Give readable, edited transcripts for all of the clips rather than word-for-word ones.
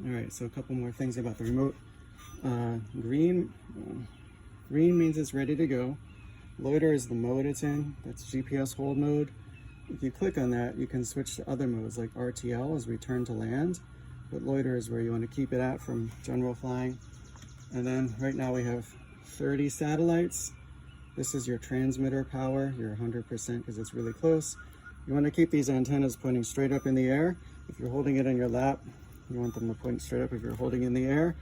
All right, so a couple more things about the remote. Green means it's ready to go. Loiter is the mode it's in. That's GPS hold mode. If you click on that, you can switch to other modes like RTL is return to land, but loiter is where you want to keep it at from general flying. And then right now we have 30 satellites. This is your transmitter power, your 100% because it's really close. You want to keep these antennas pointing straight up in the air. If you're holding it in your lap, you want them to point straight up. If you're holding in the air,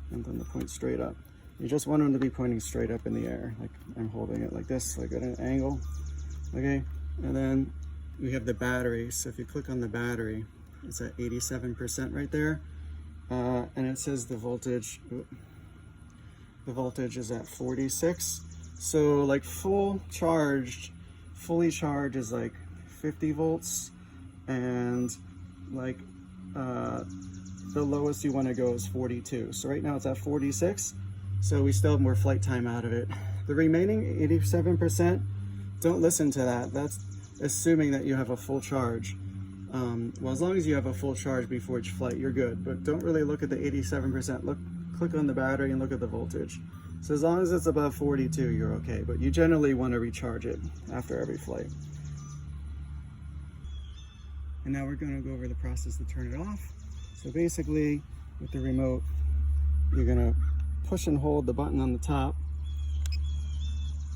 you want them to point straight up. You just want them to be pointing straight up in the air. Like I'm holding it like this, like at an angle. Okay, and then we have the battery. So if you click on the battery, it's at 87% right there. And it says the voltage is at 46. So like fully charged is like 50 volts, and like the lowest you want to go is 42. So right now it's at 46, so we still have more flight time out of it. The remaining 87%, don't listen to that. That's assuming that you have a full charge. Well, as long as you have a full charge before each flight, you're good, but don't really look at the 87%. Click on the battery and look at the voltage. So as long as it's above 42, you're okay, but you generally want to recharge it after every flight. And now we're going to go over the process to turn it off. So basically, with the remote, you're going to push and hold the button on the top,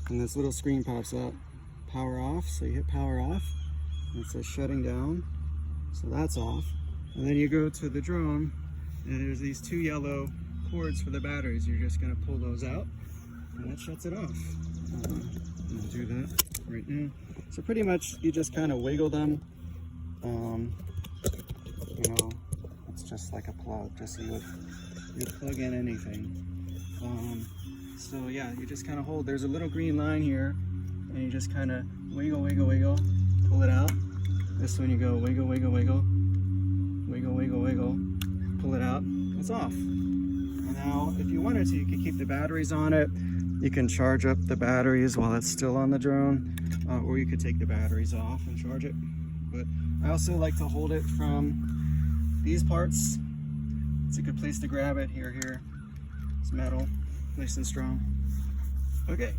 and this little screen pops up, power off. So you hit power off, and it says shutting down. So that's off. And then you go to the drone, and there's these two yellow cords for the batteries. You're just going to pull those out, and that shuts it off. I'm going to do that right now. So pretty much you just kind of wiggle them. You know, it's just like a plug, just so you plug in anything. So yeah, you just kind of hold. There's a little green line here, and you just kind of wiggle, wiggle, wiggle, pull it out. This one you go wiggle, wiggle, wiggle, wiggle, wiggle, wiggle, pull it out. It's off. Now, if you wanted to, you could keep the batteries on it. You can charge up the batteries while it's still on the drone, or you could take the batteries off and charge it. But I also like to hold it from these parts. It's a good place to grab it. Here. It's metal, nice and strong. Okay.